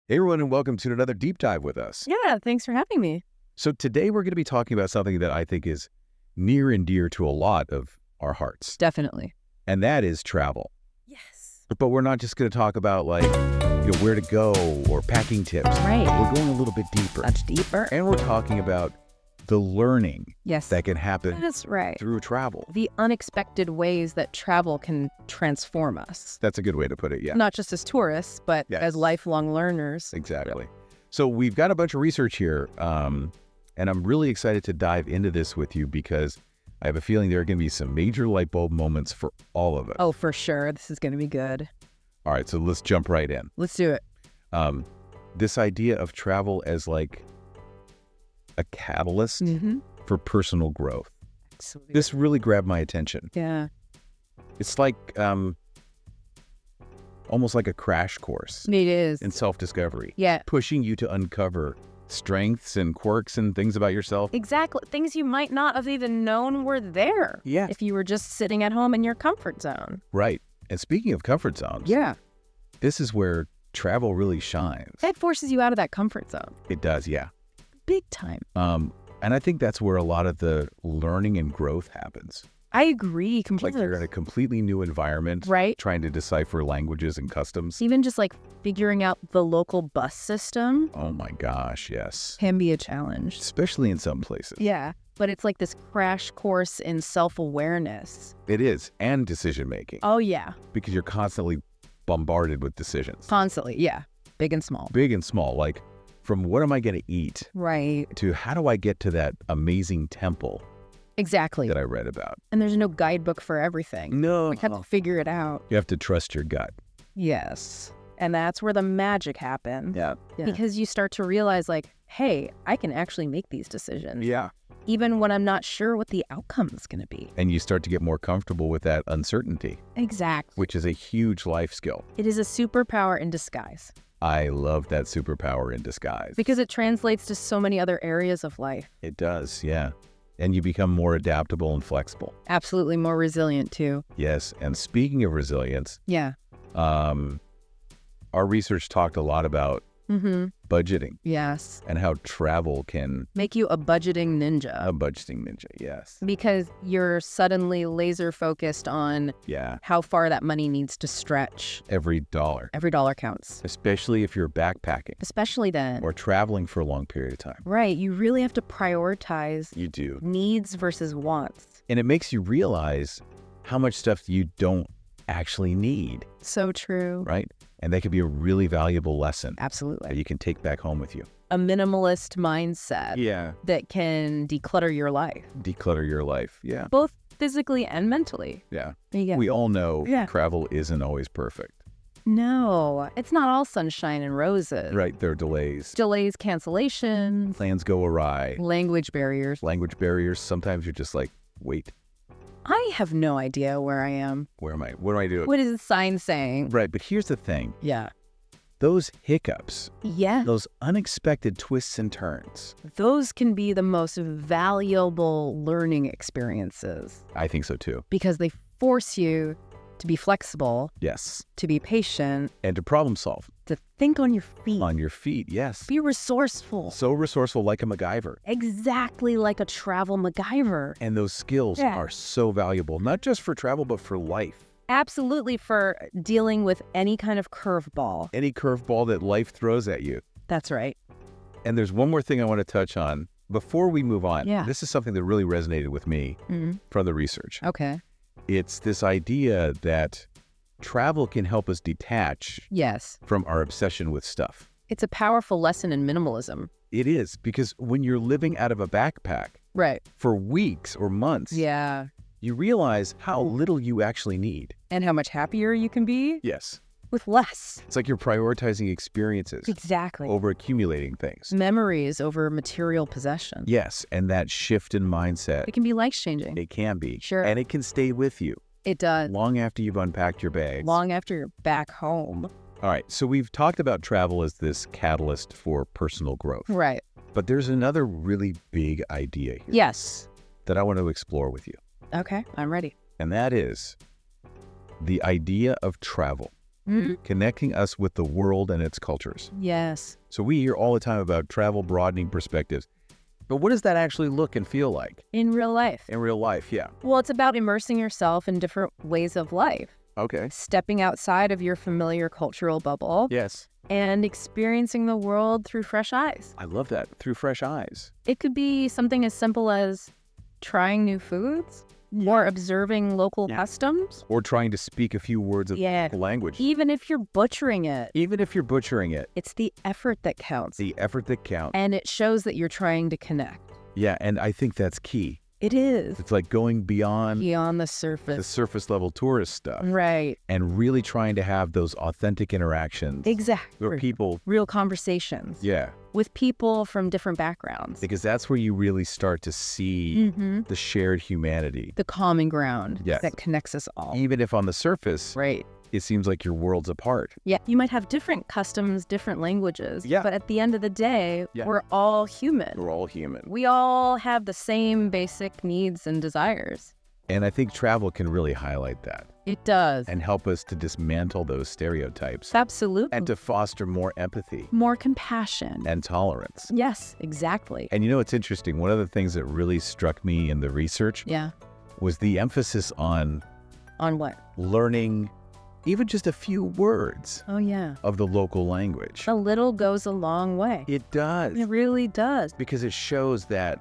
Hey everyone, and welcome to another deep dive with us. Yeah, thanks for having me. So today we're going to be talking about something that I think is near and dear to a lot of our hearts, Definitely. and that is travel. Yes. But we're not just going to talk about where to go or packing tips. Right. We're going a little bit deeper. Much deeper. And we're talking about the learning Yes. that can happen That's right. through travel. The unexpected ways that travel can transform us. That's a good way to put it, yeah. Not just as tourists, but Yes. as lifelong learners. Exactly. So we've got a bunch of research here, and I'm really excited to dive into this with you because I have a feeling there are going to be some major light bulb moments for all of us. Oh, for sure. This is going to be good. All right, so let's jump right in. Let's do it. This idea of travel as like a catalyst for personal growth. Absolutely. This really grabbed my attention. Yeah. It's like almost like a crash course It is. in self-discovery, Yeah. pushing you to uncover strengths and quirks and things about yourself. Exactly. Things you might not have even known were there. Yeah. If you were just sitting at home in your comfort zone. Right. And speaking of comfort zones, Yeah. this is where travel really shines. That forces you out of that comfort zone. It does, yeah. Big time. And I think that's where a lot of the learning and growth happens. I agree Like completely. you're in a completely new environment, Right. trying to decipher languages and customs. Even just like figuring out the local bus system Oh my gosh, yes. can be a challenge. Especially in some places. Yeah. But it's like this crash course in self-awareness. It is. And decision making. Oh, yeah. Because you're constantly bombarded with decisions. Constantly. Yeah. Big and small. Big and small. Like from what am I going to eat Right. to how do I get to that amazing temple Exactly. that I read about? And there's no guidebook for everything. No. We have to figure it out. You have to trust your gut. Yes. And that's where the magic happens. Yeah. Because you start to realize like, hey, I can actually make these decisions. Yeah. Even when I'm not sure what the outcome is going to be. And you start to get more comfortable with that uncertainty, Exactly. which is a huge life skill. It is a superpower in disguise. I love that superpower in disguise. Because it translates to so many other areas of life. It does, yeah. And you become more adaptable and flexible. Absolutely more resilient too. Yes, and speaking of resilience, Yeah. our research talked a lot about budgeting Yes. and how travel can Make you a budgeting ninja. a budgeting ninja. Yes. Because you're suddenly laser focused on Yeah. how far that money needs to stretch. Every dollar, Every dollar counts. especially if you're backpacking Especially then. or traveling for a long period of time. Right. You really have to prioritize You do. needs versus wants. And it makes you realize how much stuff you don't actually need, So true. right? And that could be a really valuable lesson that Absolutely. you can take back home with you. A minimalist mindset Yeah. that can declutter your life, Declutter your life. Yeah. both physically and mentally. Yeah. Yeah. We all know Yeah. travel isn't always perfect. No, it's not all sunshine and roses. Right. There are delays. Delays, cancellations, Plans go awry. language barriers. Language barriers. Sometimes you're just like, wait, I have no idea where I am. where am I? What do I do? What is the sign saying? Right. But here's the thing. Yeah. Those hiccups, Yeah. those unexpected twists and turns. Those can be the most valuable learning experiences I think so too. because they force you to be flexible, Yes. to be patient, And to problem solve to think on your feet, on your feet. Yes. be resourceful. So resourceful like a MacGyver. Exactly like a travel MacGyver. And those skills Yeah. are so valuable, not just for travel, but for life. Absolutely for dealing with any kind of curveball. Any curveball that life throws at you. That's right. And there's one more thing I want to touch on before we move on. Yeah. This is something that really resonated with me from the research. Okay. It's this idea that travel can help us detach Yes. from our obsession with stuff. It's a powerful lesson in minimalism. It is, because when you're living out of a backpack Right. for weeks or months, Yeah. you realize how little you actually need. And how much happier you can be Yes. with less. It's like you're prioritizing experiences Exactly. over accumulating things. Memories over material possession. Yes, and that shift in mindset, It can be life-changing. it can be. Sure. And it can stay with you It does. long after you've unpacked your bags. Long after you're back home. All right, so we've talked about travel as this catalyst for personal growth. Right. But there's another really big idea here Yes. that I want to explore with you. Okay, I'm ready. And that is the idea of travel connecting us with the world and its cultures. Yes. So we hear all the time about travel broadening perspectives. But what does that actually look and feel like? In real life. In real life, yeah. Well, it's about immersing yourself in different ways of life, Okay. stepping outside of your familiar cultural bubble, Yes. and experiencing the world through fresh eyes. I love that. Through fresh eyes. It could be something as simple as trying new foods or observing local customs. Or trying to speak a few words of the language. Even if you're butchering it, Even if you're butchering it. it's the effort that counts. The effort that counts. And it shows that you're trying to connect. Yeah, and I think that's key. It is. It's like going beyond Beyond the the surface. surface level tourist stuff Right. and really trying to have those authentic interactions Exactly. where people, Real conversations yeah, with people from different backgrounds. because that's where you really start to see the shared humanity. The common ground Yes. that connects us all. Even if on the surface, Right. it seems like your world's apart. Yeah. You might have different customs, different languages. Yeah. But at the end of the day, Yeah. we're all human. We're all human. We all have the same basic needs and desires. And I think travel can really highlight that It does. and help us to dismantle those stereotypes Absolutely. and to foster more empathy More compassion. and tolerance. Yes, exactly. And you know, it's interesting. One of the things that really struck me in the research Yeah. was the emphasis on On what? learning even just a few words Oh, yeah. of the local language. A little goes a long way. It does, It really does. because it shows that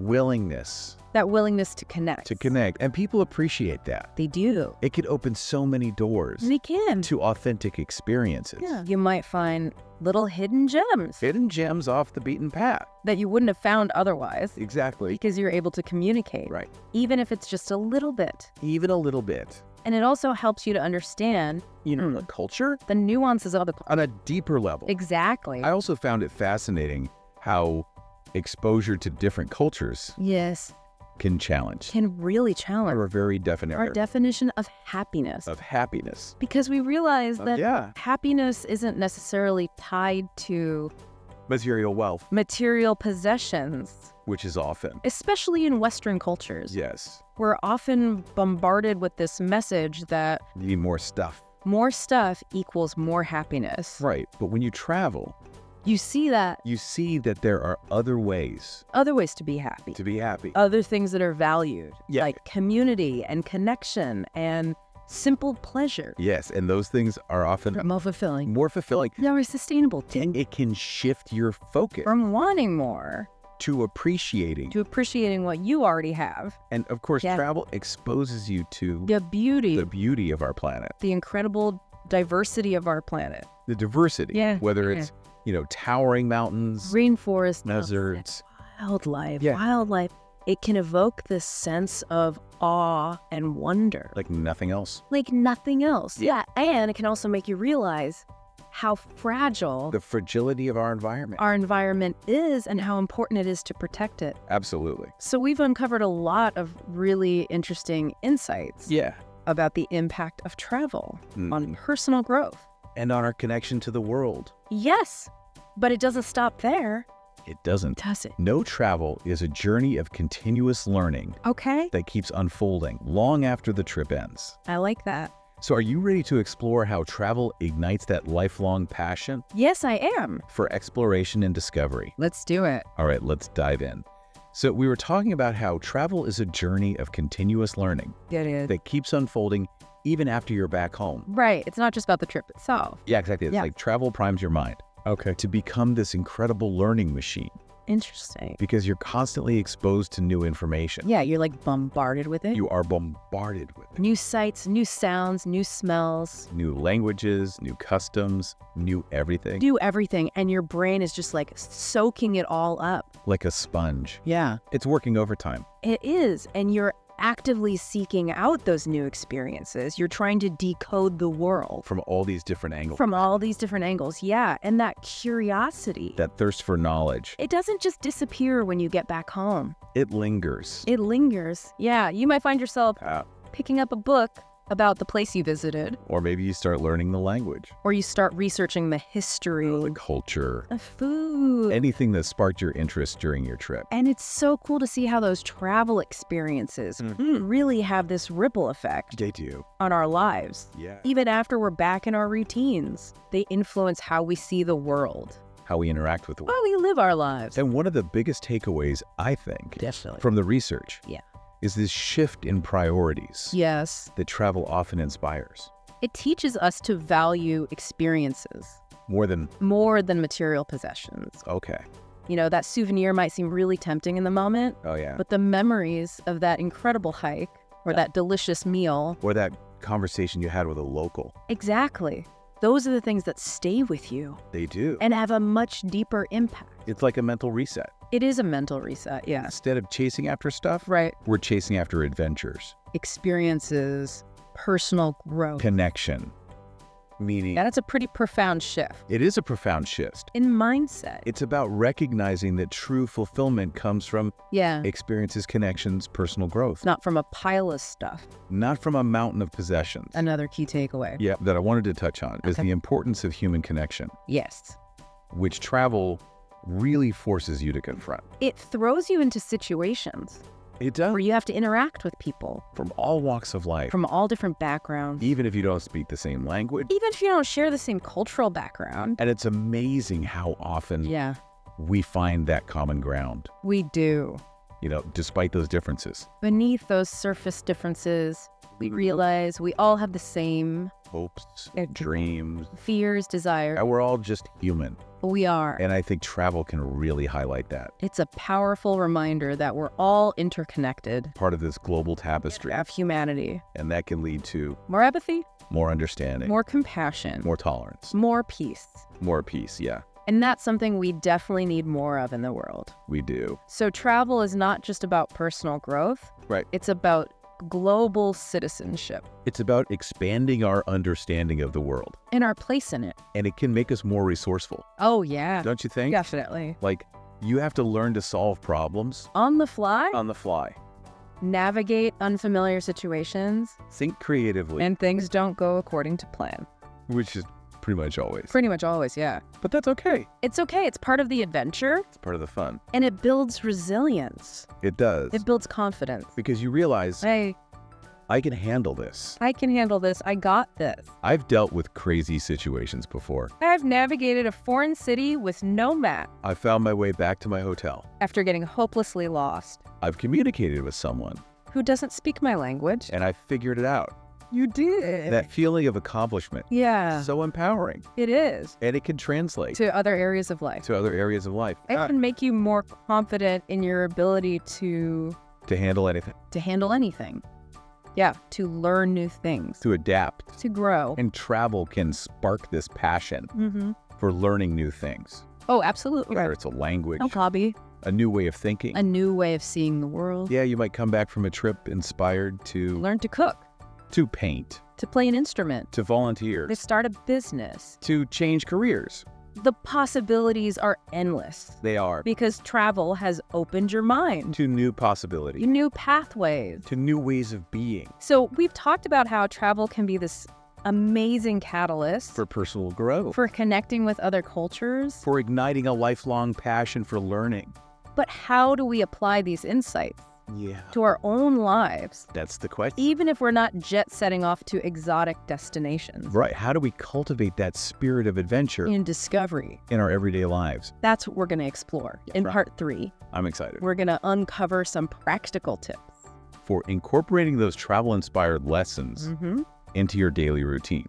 willingness That willingness to connect. to connect. And people appreciate that. They do. It could open so many doors They can. to authentic experiences. Yeah. You might find little hidden gems Hidden gems off the beaten path. that you wouldn't have found otherwise Exactly. because you're able to communicate. Right. Even if it's just a little bit. Even a little bit. And it also helps you to understand You know, the culture the nuances of the culture. on a deeper level. Exactly. I also found it fascinating how exposure to different cultures Yes. can challenge Can really challenge our very definite our definition of happiness. of happiness. Because we realize that Yeah. happiness isn't necessarily tied to Material wealth, material possessions, which is often. especially in Western cultures. Yes. We're often bombarded with this message that You need more stuff. more stuff equals more happiness. Right. But when you travel, You see that you see that there are other ways other ways to be happy, to be happy. other things that are valued, Yeah. like community and connection and simple pleasure. Yes. And those things are often More fulfilling. more fulfilling. More sustainable too. And it can shift your focus From wanting more to appreciating. to appreciating what you already have. And of course, Yeah. travel exposes you to The beauty, the beauty of our planet, the incredible diversity of our planet. the diversity, Yeah, whether yeah. it's, towering mountains, Rainforest, deserts. wildlife, Yeah. wildlife. It can evoke this sense of awe and wonder like nothing else. like nothing else. Yeah. Yeah. And it can also make you realize how fragile The fragility of our environment. our environment is and how important it is to protect it. Absolutely. So we've uncovered a lot of really interesting insights Yeah. about the impact of travel Mm. on personal growth. And on our connection to the world. Yes, but it doesn't stop there, It doesn't. does it? No travel is a journey of continuous learning Okay, that keeps unfolding long after the trip ends. I like that. So are you ready to explore how travel ignites that lifelong passion Yes, I am. for exploration and discovery? Let's do it. All right, let's dive in. So we were talking about how travel is a journey of continuous learning It is. that keeps unfolding even after you're back home. Right. It's not just about the trip itself. Yeah, exactly. It's Yeah. like travel primes your mind. Okay. To become this incredible learning machine Interesting. because you're constantly exposed to new information. Yeah, you're like bombarded with it. You are bombarded with it. New sights, new sounds, new smells, New languages, new customs, new everything. do everything. And your brain is just like soaking it all up. Like a sponge. Yeah. It's working overtime. It is. And you're actively seeking out those new experiences. You're trying to decode the world From all these different angles. from all these different angles. Yeah. And that curiosity, That thirst for knowledge. it doesn't just disappear when you get back home. It lingers. It lingers. Yeah. You might find yourself picking up a book about the place you visited, Or maybe you start learning the language, or you start researching the history, the culture, the food. anything that sparked your interest during your trip. And it's so cool to see how those travel experiences really have this ripple effect They do. on our lives. Yeah. Even after we're back in our routines, they influence how we see the world, How we interact with the world. how we live our lives. And one of the biggest takeaways, I think, Definitely. from the research Yeah. is this shift in priorities Yes. that travel often inspires. It teaches us to value experiences More than, more than material possessions. okay. You know, that souvenir might seem really tempting in the moment, Oh, yeah. but the memories of that incredible hike or that delicious meal, Or that conversation you had with a local. exactly. Those are the things that stay with you They do. and have a much deeper impact. It's like a mental reset. It is a mental reset, yes. Instead of chasing after stuff, Right. we're chasing after adventures, Experiences, personal growth. connection, meaning. Yeah, that's a pretty profound shift It is a profound shift. in mindset. It's about recognizing that true fulfillment comes from Yeah, experiences, connections, personal growth, not from a pile of stuff. not from a mountain of possessions. Another key takeaway. Yeah, that I wanted to touch on is Okay. the importance of human connection, Yes. which travel really forces you to confront. It throws you into situations It does. where you have to interact with people From all walks of life, from all different backgrounds, even if you don't speak the same language. even if you don't share the same cultural background. And it's amazing how often Yeah, we find that common ground, we do. despite those differences. Beneath those surface differences, we realize we all have the same Hopes, Yeah. dreams. fears, desires. We're all just human. We are. And I think travel can really highlight that. It's a powerful reminder that we're all interconnected Part of this global tapestry. of humanity. And that can lead to More empathy, more understanding, more compassion, more tolerance, more peace. more peace. Yeah, And that's something we definitely need more of in the world. we do. So travel is not just about personal growth. Right. It's about global citizenship It's about expanding our understanding of the world. and our place in it. And it can make us more resourceful, Oh, yeah. don't you think? Definitely. Like, you have to learn to solve problems On the fly, on the fly. navigate unfamiliar situations, Think creatively, and things don't go according to plan. which is pretty much always. Pretty much always, yeah. But that's okay. It's okay. It's part of the adventure, It's part of the fun. and it builds resilience. It does. It builds confidence. Because you realize, Hey, I can handle this. I can handle this. I got this. I've dealt with crazy situations before. I've navigated a foreign city with no map I found my way back to my hotel. after getting hopelessly lost. I've communicated with someone, Who doesn't speak my language? and I figured it out. You did. That feeling of accomplishment, Yeah, so empowering. it is. And it can translate To other areas of life. to other areas of life. It can make you more confident in your ability to To handle anything, handle anything. Yeah, to learn new things, to adapt. to grow. And travel can spark this passion Mm-hmm. for learning new things. Oh, absolutely. Whether it's a language, A hobby, a new way of thinking. a new way of seeing the world. Yeah, you might come back from a trip inspired to Learn to cook, paint, to play an instrument, to volunteer, to start a business. to change careers. The possibilities are endless They are. because travel has opened your mind To new possibilities, to new pathways. to new ways of being, So we've talked about how travel can be this amazing catalyst for personal growth, for connecting with other cultures. for igniting a lifelong passion for learning. But how do we apply these insights Yeah. to our own lives, That's the question. even if we're not jet setting off to exotic destinations? Right. How do we cultivate that spirit of adventure In discovery. in our everyday lives? That's what we're going to explore in Right. part 3. I'm excited. We're going to uncover some practical tips. For incorporating those travel-inspired lessons Mm-hmm. into your daily routine.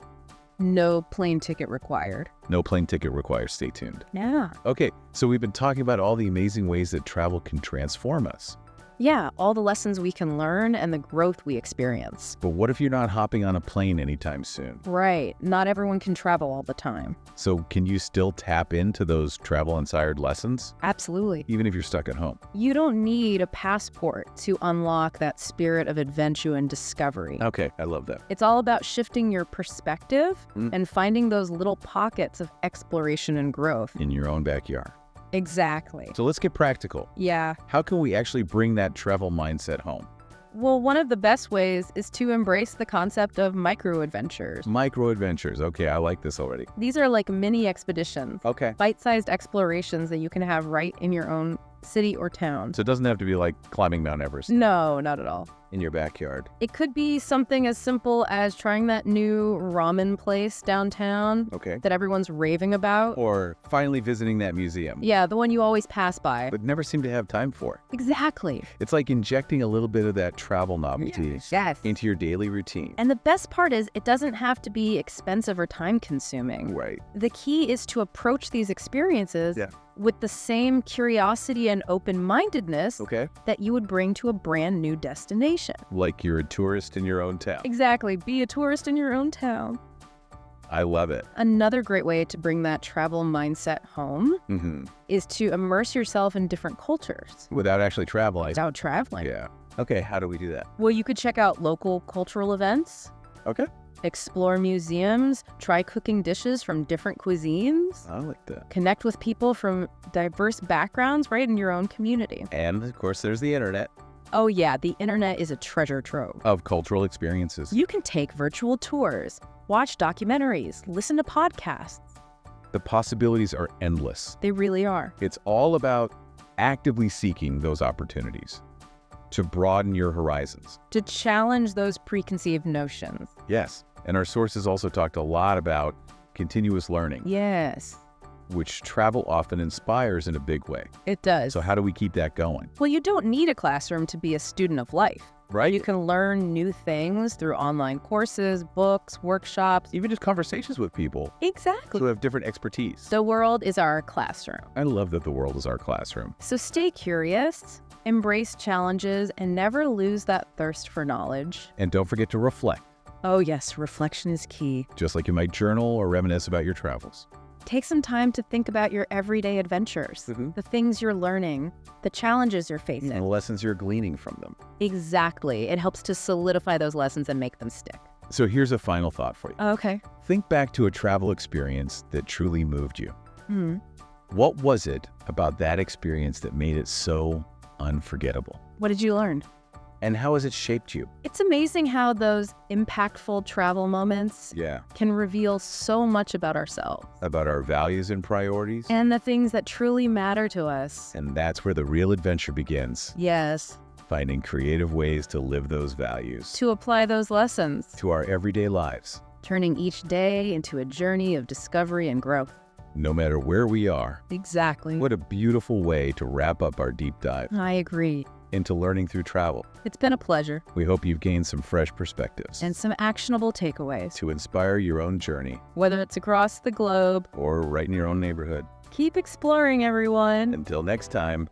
No plane ticket required. No plane ticket required. Stay tuned. Yeah. Okay, so we've been talking about all the amazing ways that travel can transform us. Yeah, all the lessons we can learn and the growth we experience. But what if you're not hopping on a plane anytime soon? Right. Not everyone can travel all the time. So can you still tap into those travel-inspired lessons, Absolutely. even if you're stuck at home? You don't need a passport to unlock that spirit of adventure and discovery. Okay, I love that. It's all about shifting your perspective Mm. and finding those little pockets of exploration and growth. In your own backyard. Exactly. So let's get practical. Yeah. How can we actually bring that travel mindset home? Well, one of the best ways is to embrace the concept of micro-adventures. Micro-adventures. Okay, I like this already. These are like mini expeditions, Okay. bite-sized explorations that you can have right in your own city or town. So it doesn't have to be like climbing Mount Everest No, not at all. in your backyard. It could be something as simple as trying that new ramen place downtown Okay. that everyone's raving about. Or finally visiting that museum, Yeah, the one you always pass by. but never seem to have time for. Exactly. It's like injecting a little bit of that travel novelty Yes. into your daily routine. And the best part is it doesn't have to be expensive or time consuming. Right. The key is to approach these experiences Yeah. with the same curiosity and open-mindedness Okay. that you would bring to a brand new destination. Like you're a tourist in your own town. Exactly. Be a tourist in your own town. I love it. Another great way to bring that travel mindset home Mm-hmm. is to immerse yourself in different cultures Without actually traveling. without traveling. Yeah. Okay, how do we do that? Well, you could check out local cultural events, Okay. explore museums, try cooking dishes from different cuisines, I like that. connect with people from diverse backgrounds right in your own community. And of course, there's the internet Oh yeah, the internet is a treasure trove. of cultural experiences. You can take virtual tours, watch documentaries, listen to podcasts. The possibilities are endless. They really are. It's all about actively seeking those opportunities to broaden your horizons. To challenge those preconceived notions. Yes. And our sources also talked a lot about continuous learning, Yes, which travel often inspires in a big way. it does. So how do we keep that going? Well, you don't need a classroom to be a student of life. Right? You can learn new things through online courses, books, workshops. Even just conversations with people Exactly. who have different expertise. The world is our classroom. I love that the world is our classroom. So stay curious, embrace challenges, and never lose that thirst for knowledge. And don't forget to reflect, Oh yes, reflection is key. just like you might journal or reminisce about your travels. Take some time to think about your everyday adventures, Mhm. the things you're learning, the challenges you're facing. And the lessons you're gleaning from them. Exactly. It helps to solidify those lessons and make them stick. So here's a final thought for you. Okay. Think back to a travel experience that truly moved you. Hmm. What was it about that experience that made it so unforgettable? What did you learn? And how has it shaped you? It's amazing how those impactful travel moments Yeah. can reveal so much about ourselves About our values and priorities. and the things that truly matter to us. And that's where the real adventure begins. Yes, Finding creative ways to live those values to apply those lessons, to our everyday lives, turning each day into a journey of discovery and growth. no matter where we are. Exactly. What a beautiful way to wrap up our deep dive I agree. into learning through travel. It's been a pleasure. We hope you've gained some fresh perspectives And some actionable takeaways, to inspire your own journey whether it's across the globe. or right in your own neighborhood. Keep exploring, everyone. Until next time,